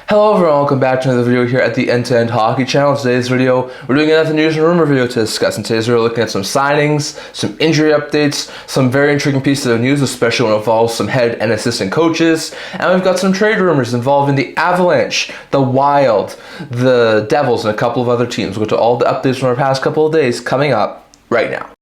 Hello everyone, welcome back to another video here at the End-to-End Hockey channel. In today's video, we're doing another news and rumor video to discuss. In today's video, we're looking at some signings, some injury updates, some very intriguing pieces of news, especially when it involves some head and assistant coaches. And we've got some trade rumors involving the Avalanche, the Wild, the Devils, and a couple of other teams. We'll go to all the updates from our past couple of days coming up right now.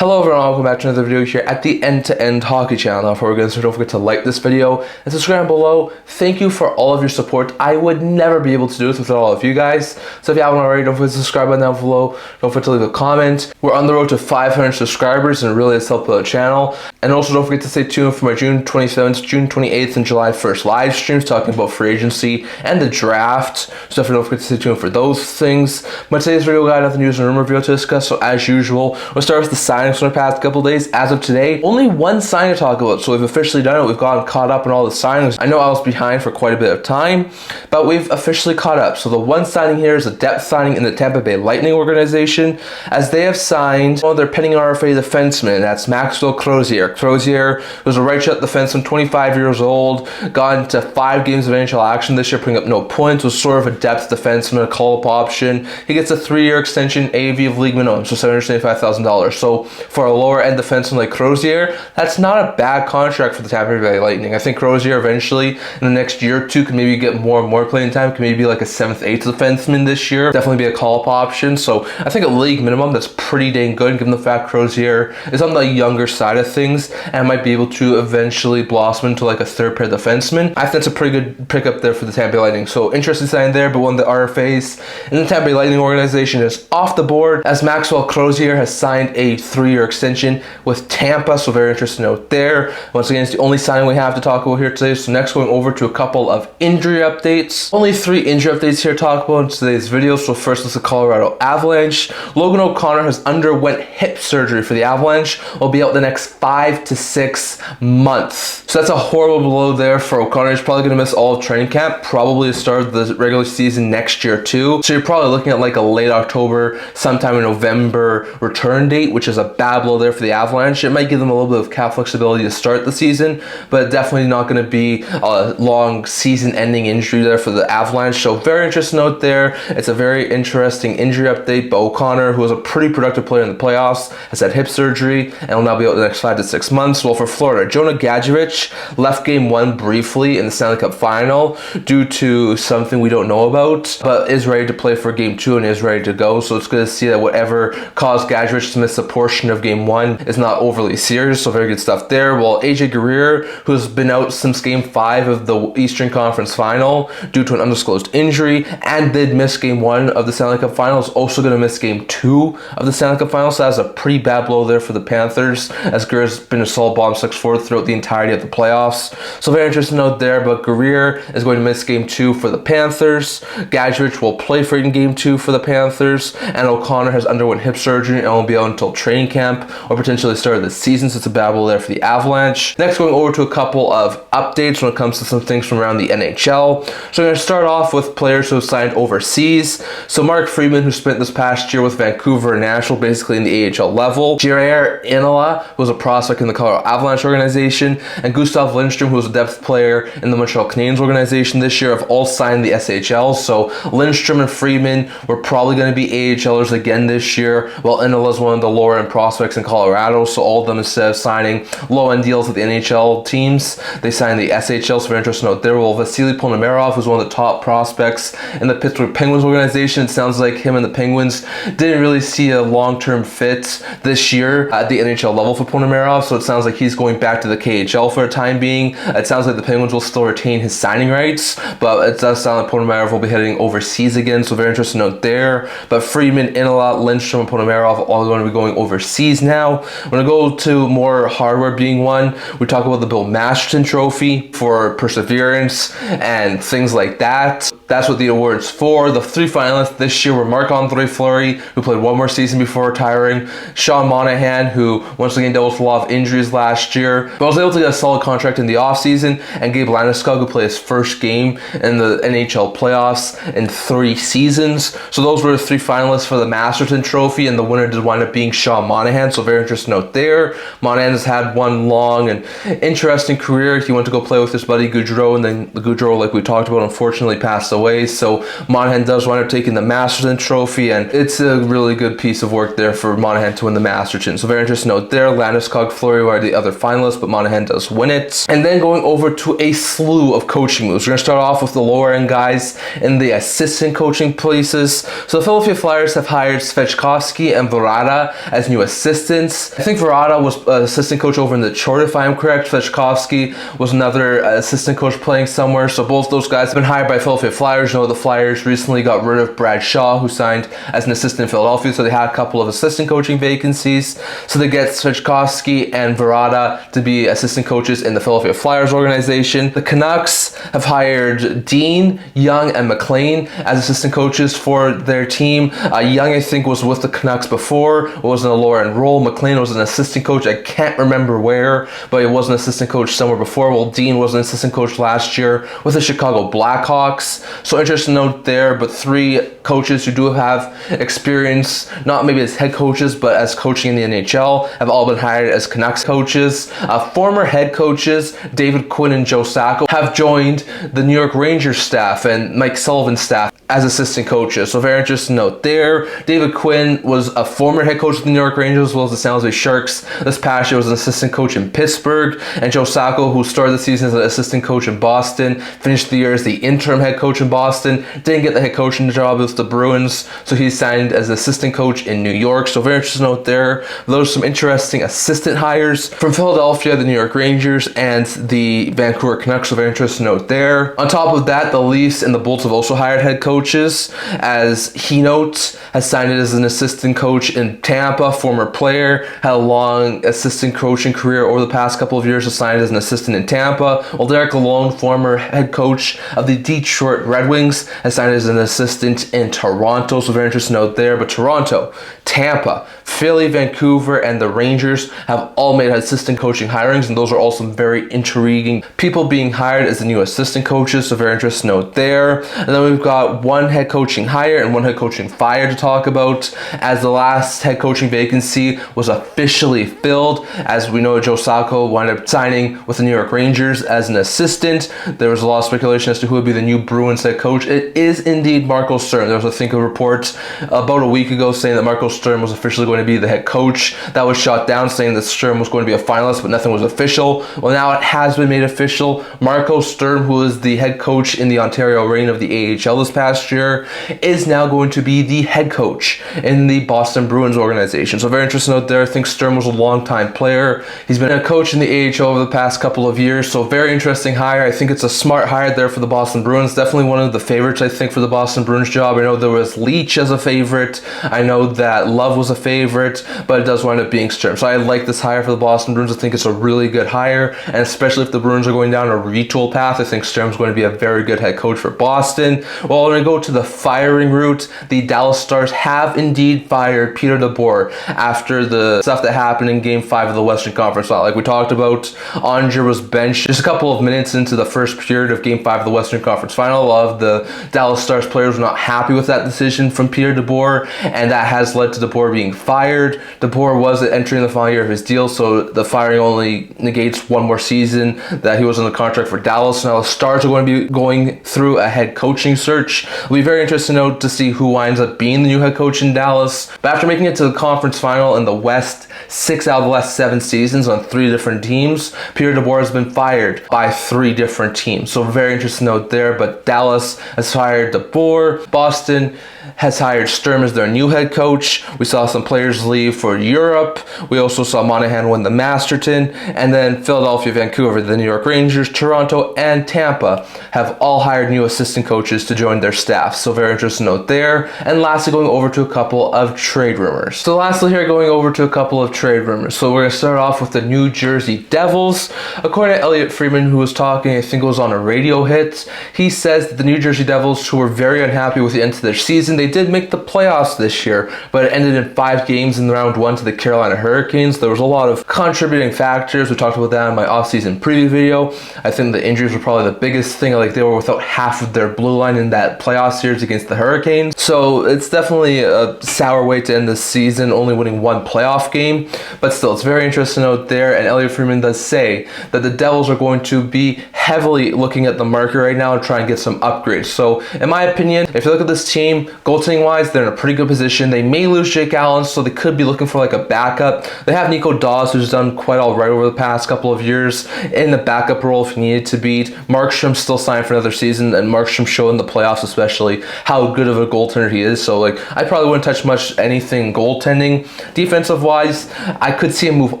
Hello everyone, welcome back to another video here at the End-to-End Hockey channel. Now, before we get started, don't forget to like this video and subscribe below. Thank you for all of your support. I would never be able to do this without all of you guys. So if you haven't already, don't forget to subscribe button down below. Don't forget to leave a comment. We're on the road to 500 subscribers and really it's helped the channel. And also don't forget to stay tuned for my June 27th, June 28th, and July 1st live streams talking about free agency and the draft. So definitely don't forget to stay tuned for those things. But today's video, we got another news and rumor video to discuss. So as usual, we'll start with the signing from the past couple days. As of today, only one sign to talk about, so we've officially done it. We've gotten caught up in all the signings. I know I was behind for quite a bit of time, but we've officially caught up. So the one signing here is a depth signing in the Tampa Bay Lightning organization, as they have signed one of their pending RFA defensemen. That's Max Crozier. Crozier was a right shot defenseman, 25 years old, got into 5 games of NHL action this year, putting up no points, was sort of a depth defenseman, a call-up option. He gets a 3-year extension, AAV of league minimum, so $775,000. So for a lower end defenseman like Crozier, that's not a bad contract for the Tampa Bay Lightning. I think Crozier eventually in the next year or two can maybe get more and more playing time, can maybe be like a 7th, 8th defenseman this year, definitely be a call-up option. So I think a league minimum, that's pretty dang good given the fact Crozier is on the younger side of things and might be able to eventually blossom into like a 3rd pair defenseman. I think that's a pretty good pickup there for the Tampa Bay Lightning. So interesting sign there, but one of the RFAs in the Tampa Bay Lightning organization is off the board, as Maxwell Crozier has signed a 3-year extension with Tampa, so very interesting note there. Once again, it's the only signing we have to talk about here today. So next, going over to a couple of injury updates. Only 3 injury updates here to talk about in today's video. So first, it's the Colorado Avalanche. Logan O'Connor has underwent hip surgery for the Avalanche. Will be out the next 5 to 6 months. So that's a horrible blow there for O'Connor. He's probably going to miss all of training camp, probably the start of the regular season next year too. So you're probably looking at like a late October, sometime in November return date, which is a bad blow there for the Avalanche. It might give them a little bit of cap flexibility to start the season, but definitely not going to be a long season-ending injury there for the Avalanche. So very interesting note there. It's a very interesting injury update. But O'Connor, who was a pretty productive player in the playoffs, has had hip surgery and will now be out the next 5 to 6 months. Well, for Florida, Jonah Gadjevich left Game 1 briefly in the Stanley Cup Final due to something we don't know about, but is ready to play for Game 2 and is ready to go. So it's good to see that whatever caused Gadjevich to miss a portion of Game 1 is not overly serious, so very good stuff there. Well, AJ Guerrier, who's been out since Game 5 of the Eastern Conference Final due to an undisclosed injury and did miss Game 1 of the Stanley Cup Final, is also going to miss Game 2 of the Stanley Cup Final, so that's a pretty bad blow there for the Panthers, as Guerrier's been a solid bottom 6 forward throughout the entirety of the playoffs. So very interesting note there, but Guerrier is going to miss Game 2 for the Panthers. Gadjevich will play for in Game 2 for the Panthers, and O'Connor has underwent hip surgery and won't be out until training camp or potentially start of the season, so it's a bad blow there for the Avalanche. Next, going over to a couple of updates when it comes to some things from around the NHL. So I'm going to start off with players who have signed overseas. So Mark Friedman, who spent this past year with Vancouver and Nashville, basically in the AHL level. Jair Inola, who was a prospect in the Colorado Avalanche organization, and Gustav Lindstrom, who was a depth player in the Montreal Canadiens organization this year, have all signed the SHL. So Lindstrom and Friedman were probably going to be AHLers again this year, while Inola is one of the lower end prospects in Colorado. So all of them, instead of signing low-end deals with the NHL teams, they signed the SHL. So very interesting note there. Well, Vasily Ponomarev, who's one of the top prospects in the Pittsburgh Penguins organization, it sounds like him and the Penguins didn't really see a long-term fit this year at the NHL level for Ponomarev, so it sounds like he's going back to the KHL for a time being. It sounds like the Penguins will still retain his signing rights, but it does sound like Ponomarev will be heading overseas again, so very interesting note there. But Friedman, Inola, Lindstrom, and Ponomarev all going to be going overseas now. We're going to go to more hardware being one. We talk about the Bill Masterton Trophy for perseverance and things like that. that's what the award's for. The 3 finalists this year were Marc-Andre Fleury, who played one more season before retiring, Sean Monahan, who once again dealt with a lot of injuries last year, but was able to get a solid contract in the offseason, and Gabe Landeskog, who played his first game in the NHL playoffs in 3 seasons. So those were the 3 finalists for the Masterton Trophy, and the winner did wind up being Sean Monahan, so very interesting note there. Monahan has had one long and interesting career. He went to go play with his buddy Goudreau, and then Goudreau, like we talked about, unfortunately passed away, so Monahan does wind up taking the Masterton Trophy, and it's a really good piece of work there for Monahan to win the Masterton. So very interesting note there. Landeskog, Fleury are the other finalists, but Monahan does win it. And then going over to a slew of coaching moves. We're going to start off with the lower end guys in the assistant coaching places. So the Philadelphia Flyers have hired Svechkovsky and Varada as new assistants. I think Varada was assistant coach over in Detroit, if I am correct. Svechkovsky was another assistant coach playing somewhere. So both those guys have been hired by Philadelphia Flyers. You know, the Flyers recently got rid of Brad Shaw, who signed as an assistant in Philadelphia, so they had a couple of assistant coaching vacancies. So they get Svechkovsky and Varada to be assistant coaches in the Philadelphia Flyers organization. The Canucks have hired Dean, Young, and McLean as assistant coaches for their team. Young, I think, was with the Canucks before, was in a lower end role. McLean was an assistant coach, I can't remember where, but he was an assistant coach somewhere before. Well, Dean was an assistant coach last year with the Chicago Blackhawks. So interesting note there, but 3 coaches who do have experience, not maybe as head coaches, but as coaching in the NHL, have all been hired as Canucks coaches. Former head coaches David Quinn and Joe Sacco have joined the New York Rangers staff and Mike Sullivan's staff as assistant coaches. So very interesting note there. David Quinn was a former head coach of the New York Rangers as well as the San Jose Sharks. This past year was an assistant coach in Pittsburgh. And Joe Sacco, who started the season as an assistant coach in Boston, finished the year as the interim head coach in Boston, didn't get the head coaching job with the Bruins, so he signed as assistant coach in New York. So very interesting note there. Those are some interesting assistant hires from Philadelphia, the New York Rangers, and the Vancouver Canucks. So very interesting note there. On top of that, the Leafs and the Bolts have also hired head coaches, as Hinote has signed as an assistant coach in Tampa, former player, had a long assistant coaching career over the past couple of years, assigned as an assistant in Tampa, while Derek Lalonde, former head coach of the Detroit Red Wings, has signed as an assistant in Toronto. So very interesting note there. But Toronto, Tampa, Philly, Vancouver, and the Rangers have all made assistant coaching hirings, and those are all some very intriguing people being hired as the new assistant coaches. So very interesting note there. And then we've got 1 head coaching hire and 1 head coaching fire to talk about, as the last head coaching vacancy was officially filled. As we know, Joe Sacco wound up signing with the New York Rangers as an assistant. There was a lot of speculation as to who would be the new Bruins head coach. It is indeed Marco Sturm. There was, I think, a report about a week ago saying that Marco Sturm was officially going to be the head coach. That was shot down, saying that Sturm was going to be a finalist, but nothing was official. Well, now it has been made official. Marco Sturm, who is the head coach in the Ontario reign of the AHL this past year, is now going to be the head coach in the Boston Bruins organization. So very interesting note there. I think Sturm was a long-time player. He's been a coach in the AHL over the past couple of years, so very interesting hire. I think it's a smart hire there for the Boston Bruins. Definitely one of the favorites, I think, for the Boston Bruins job. I know there was Leach as a favorite. I know that Love was a favorite, but it does wind up being Sturm. So I like this hire for the Boston Bruins. I think it's a really good hire, and especially if the Bruins are going down a retool path, I think Sturm's going to be a very good head coach for Boston. Well, we're going to go to the firing route. The Dallas Stars have indeed fired Peter DeBoer after the stuff that happened in Game 5 of the Western Conference Final. Like we talked about, Onger was benched just a couple of minutes into the first period of Game 5 of the Western Conference Final. A lot of the Dallas Stars players were not happy with that decision from Peter DeBoer, and that has led to DeBoer being fired. DeBoer was entering the final year of his deal, so the firing only negates 1 more season that he was on the contract for Dallas. Now the Stars are going to be going through a head coaching search. It'll be very interesting to see who winds up being the new head coach in Dallas. But after making it to the conference final in the West 6 out of the last 7 seasons on 3 different teams, Peter DeBoer has been fired by 3 different teams. So very interesting note there. But Dallas has fired DeBoer. Boston has hired Sturm as their new head coach. We saw some players leave for Europe. We also saw Monahan win the Masterton. And then Philadelphia, Vancouver, the New York Rangers, Toronto, and Tampa have all hired new assistant coaches to join their staff. So very interesting note there. And lastly, going over to a couple of trade rumors. So lastly here, going over to a couple of trade rumors. So we're going to start off with the New Jersey Devils. According to Elliotte Friedman, who was talking, I think it was on a radio hit, he says that the New Jersey Devils, who were very unhappy with the end of their season, they did make the playoffs this year, but it ended in 5 games in round 1 to the Carolina Hurricanes. There was a lot of contributing factors. We talked about that in my off-season preview video. I think the injuries were probably the biggest thing. Like, they were without half of their blue line in that playoff series against the Hurricanes. So it's definitely a sour way to end the season, only winning 1 playoff game. But still, it's very interesting out there. And Elliotte Friedman does say that the Devils are going to be heavily looking at the market right now and try and get some upgrades. So in my opinion, if you look at this team, goaltending wise, they're in a pretty good position. They may lose Jake Allen, so they could be looking for like a backup. They have Nico Dawes, who's done quite all right over the past couple of years in the backup role if he needed to be. Markstrom still signed for another season, and Markstrom showed in the playoffs especially how good of a goaltender he is. So like, I probably wouldn't touch much anything goaltending. Defensive wise, I could see him move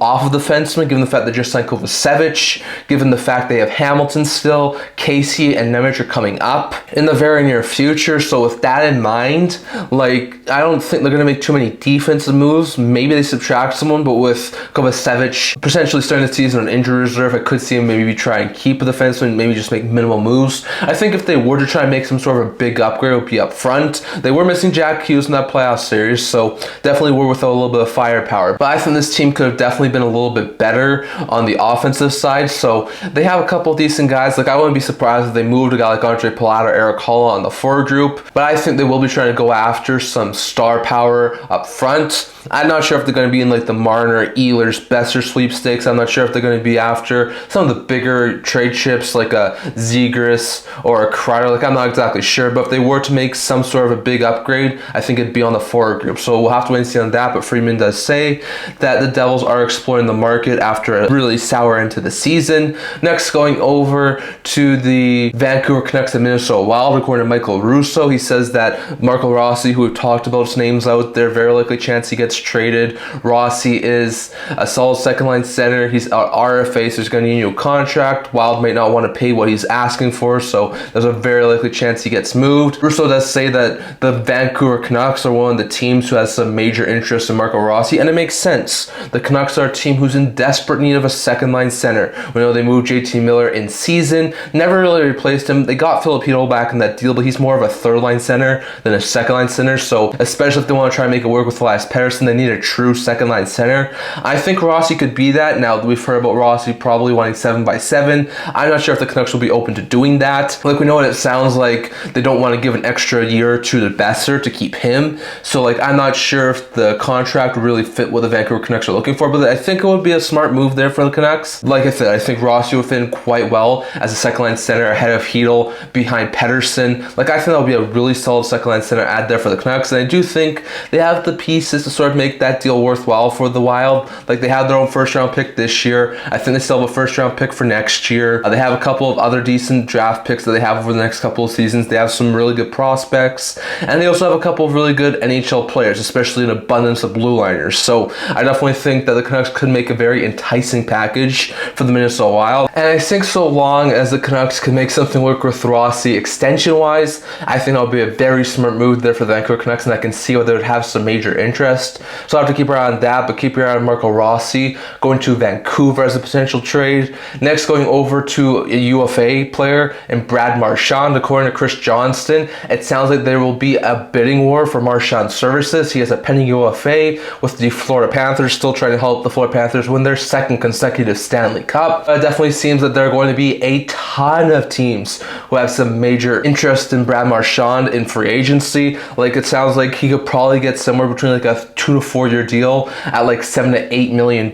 off of defenseman, given the fact they just signed Kovacevic, given the fact they have Hamilton still, Casey and Nemec are coming up in the very near future. So with that in mind, like, I don't think they're going to make too many defensive moves. Maybe they subtract someone, but with Kovacevic potentially starting the season on injury reserve, I could see him maybe try and keep a defenseman, maybe just make minimal moves. I think if they were to try and make some sort of a big upgrade, it would be up front. They were missing Jack Hughes in that playoff series, so definitely were without a little bit of firepower. But I think this team could have definitely been a little bit better on the offensive side. So they have a couple decent guys. Like, I wouldn't be surprised if they moved a guy like Andre Palat or Eric Holla on the forward group, but I think they will be trying to go after some star power up front. I'm not sure if they're going to be in like the Marner, Ehlers, Besser sweepstakes. I'm not sure if they're going to be after some of the bigger trade chips like a Zegras or a Kreider. Like, I'm not exactly sure, but if they were to make some sort of a big upgrade, I think it'd be on the forward group. So we'll have to wait and see on that, but Friedman does say that the Devils are exploring the market after a really sour end to the season. Next, going over to the Vancouver Canucks and Minnesota Wild, according to Michael Russo, he says that Marco Rossi, who we've talked about his names out there, very likely chance he gets traded. Rossi is a solid second line center. He's an RFA, so he's going to need a new contract. Wild might not want to pay what he's asking for, so there's a very likely chance he gets moved. Russo does say that the Vancouver Canucks are one of the teams who has some major interest in Marco Rossi, and it makes sense. The Canucks are a team who's in desperate need of a second line center. We know they moved JT Miller in season, never really replaced him. They got Filipino back in that deal, but he's more of a third line center than a second line center, so especially if they want to try and make it work with Elias Pettersson, they need a true second line center. I think Rossi could be that. Now, we've heard about Rossi probably wanting 7x7. I'm not sure if the Canucks will be open to doing that. Like, we know what it sounds like. They don't want to give an extra year to the Besser to keep him. So, like, I'm not sure if the contract would really fit what the Vancouver Canucks are looking for, but I think it would be a smart move there for the Canucks. Like I said, I think Rossi would fit in quite well as a second line center ahead of Hedel, behind Pettersson. Like, I think that would be a really solid second line center add there for the Canucks, and I do think they have the pieces to sort of make that deal worthwhile for the Wild. Like, they have their own first round pick this year. I think they still have a first round pick for next year. They have a couple of other decent draft picks that they have over the next couple of seasons. They have some really good prospects, and they also have a couple of really good NHL players, especially an abundance of blue liners. So I definitely think that the Canucks could make a very enticing package for the Minnesota Wild. And I think so long as the Canucks can make something work with Rossi extension wise, I think that would be a very smart move there for the Vancouver Canucks, and I can see where they would have some major interest. So I have to keep your eye on that, but keep your eye on Marco Rossi going to Vancouver as a potential trade. Next, going over to a UFA player and Brad Marchand. According to Chris Johnston, it sounds like there will be a bidding war for Marchand's services. He has a pending UFA with the Florida Panthers, still trying to help the Florida Panthers win their second consecutive Stanley Cup. It definitely seems that there are going to be a ton of teams who have some major interest in Brad Marchand in free agency. Like, it sounds like he could probably get somewhere between like a 2 to 4 year deal at like $7 to $8 million.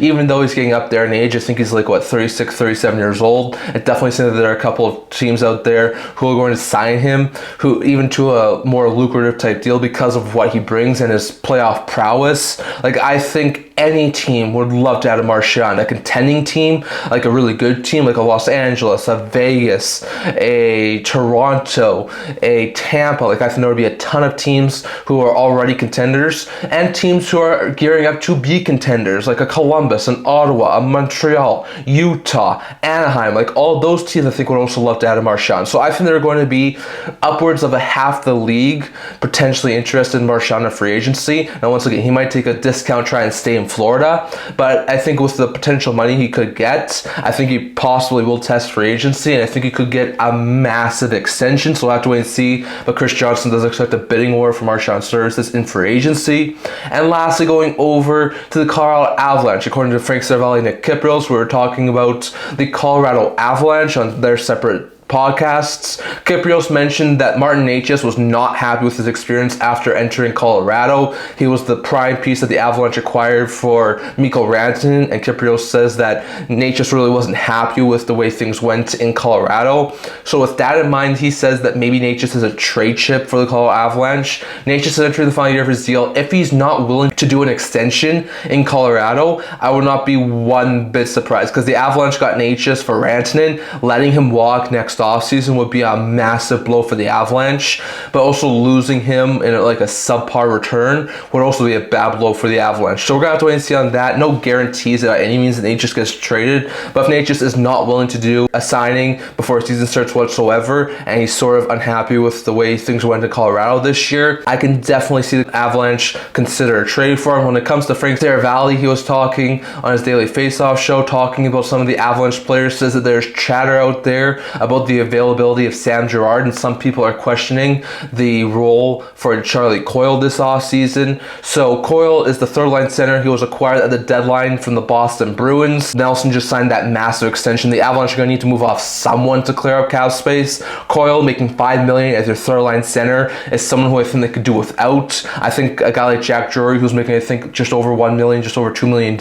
Even though he's getting up there in age, I think he's like, what, 36, 37 years old. It definitely seems that there are a couple of teams out there who are going to sign him, who even to a more lucrative type deal because of what he brings and his playoff prowess. Like, I think any team would love to add a Marchand. A contending team, like a really good team, like a Los Angeles, a Vegas, a Toronto, a Tampa. Like I think there would be a ton of teams who are already contenders and teams who are gearing up to be contenders, like a Columbus, an Ottawa, a Montreal, Utah, Anaheim. Like all those teams I think would also love to add a Marchand. So I think there are going to be upwards of a half the league potentially interested in Marchand in free agency. Now once again, he might take a discount, try and stay in Florida, but I think with the potential money he could get, I think he possibly will test free agency, and I think he could get a massive extension. So we'll have to wait and see. But Chris Johnston does expect a bidding war for Marchand services in free agency. And lastly, going over to the Colorado Avalanche, according to Frank Seravalli and Nick Kyperos, we were talking about the Colorado Avalanche on their separate podcasts. Kyperos mentioned that Martin Necas was not happy with his experience after entering Colorado. He was the prime piece that the Avalanche acquired for Mikko Rantanen, and Kyperos says that Necas really wasn't happy with the way things went in Colorado. So with that in mind, he says that maybe Necas is a trade chip for the Colorado Avalanche. Necas is entering the final year of his deal. If he's not willing to do an extension in Colorado, I would not be one bit surprised, because the Avalanche got Necas for Rantanen. Letting him walk next offseason would be a massive blow for the Avalanche, but also losing him in like a subpar return would also be a bad blow for the Avalanche. So we're gonna have to wait and see on that. No guarantees that by any means that Necas gets traded, but if Necas is not willing to do a signing before season starts whatsoever, and he's sort of unhappy with the way things went in Colorado this year, I can definitely see the Avalanche consider a trade for him. When it comes to Frank Seravalli, he was talking on his Daily Faceoff show, talking about some of the Avalanche players, says that there's chatter out there about the availability of Sam Girard, and some people are questioning the role for Charlie Coyle this offseason. So Coyle is the third line center. He was acquired at the deadline from the Boston Bruins. Nelson just signed that massive extension. The Avalanche are going to need to move off someone to clear up cap space. Coyle making $5 million as their third line center is someone who I think they could do without. I think a guy like Jack Drury, who's making I think just over $1 million, just over $2 million,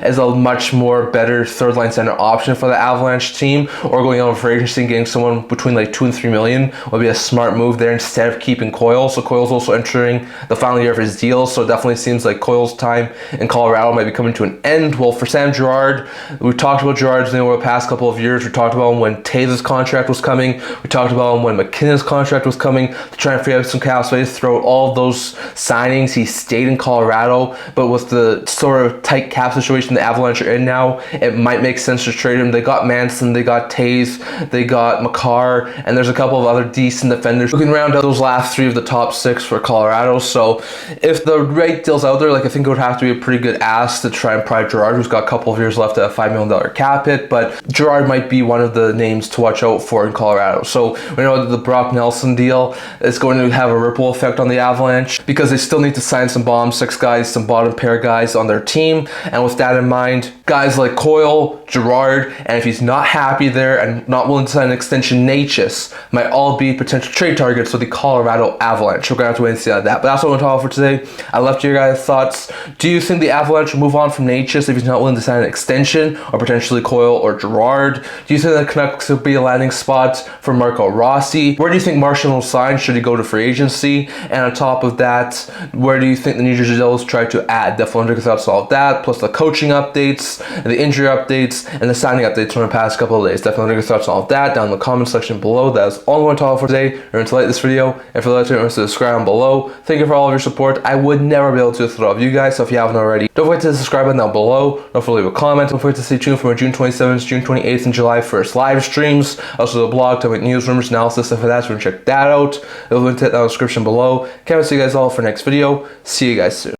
is a much more better third line center option for the Avalanche team, or going out for agency and getting someone between like $2 and $3 million would be a smart move there instead of keeping Coyle. So Coyle's also entering the final year of his deal, so it definitely seems like Coyle's time in Colorado might be coming to an end. Well, for Sam Girard, we talked about Girard's name over the past couple of years. We talked about him when Taves' contract was coming. We talked about him when McKinnon's contract was coming, to try and free up some cap space. Throughout all of those signings, he stayed in Colorado, but with the sort of tight cap situation the Avalanche are in now, it might make sense to trade him. They got Manson, they got Taves, they got Makar, and there's a couple of other decent defenders who can round out those last three of the top six for Colorado. So if the right deal's out there, like I think it would have to be a pretty good ask to try and pry Girard, who's got a couple of years left at a $5 million cap hit, but Girard might be one of the names to watch out for in Colorado. So we know that the Brock Nelson deal is going to have a ripple effect on the Avalanche, because they still need to sign some bottom six guys, some bottom pair guys on their team. And with that in mind, guys like Coyle, Girard, and if he's not happy there and not willing to sign an extension, Necas might all be potential trade targets for the Colorado Avalanche. We're going to have to wait and see on that. But that's what I'm talking for today. I left your guys' thoughts. Do you think the Avalanche will move on from Necas if he's not willing to sign an extension, or potentially Coyle or Girard? Do you think the Canucks will be a landing spot for Marco Rossi? Where do you think Marchand will sign? Should he go to free agency? And on top of that, where do you think the New Jersey Devils try to add? Definitely want to thoughts on all of that, plus the coaching updates, and the injury updates, and the signing updates from the past couple of days. Definitely want to thoughts on all of that down in the comment section below. That is all I want to talk for today. Remember to like this video, and if you'd like to subscribe down below. Thank you for all of your support. I would never be able to do this without you guys, so if you haven't already, don't forget to subscribe button down below. Don't forget to leave a comment. Don't forget to stay tuned for our June 27th, June 28th, and July 1st live streams. Also the blog, topic news, rumors, analysis, stuff like that, so you can check that out. I'll link to it down in the description below. Can't wait to see you guys all for next video. See you guys soon.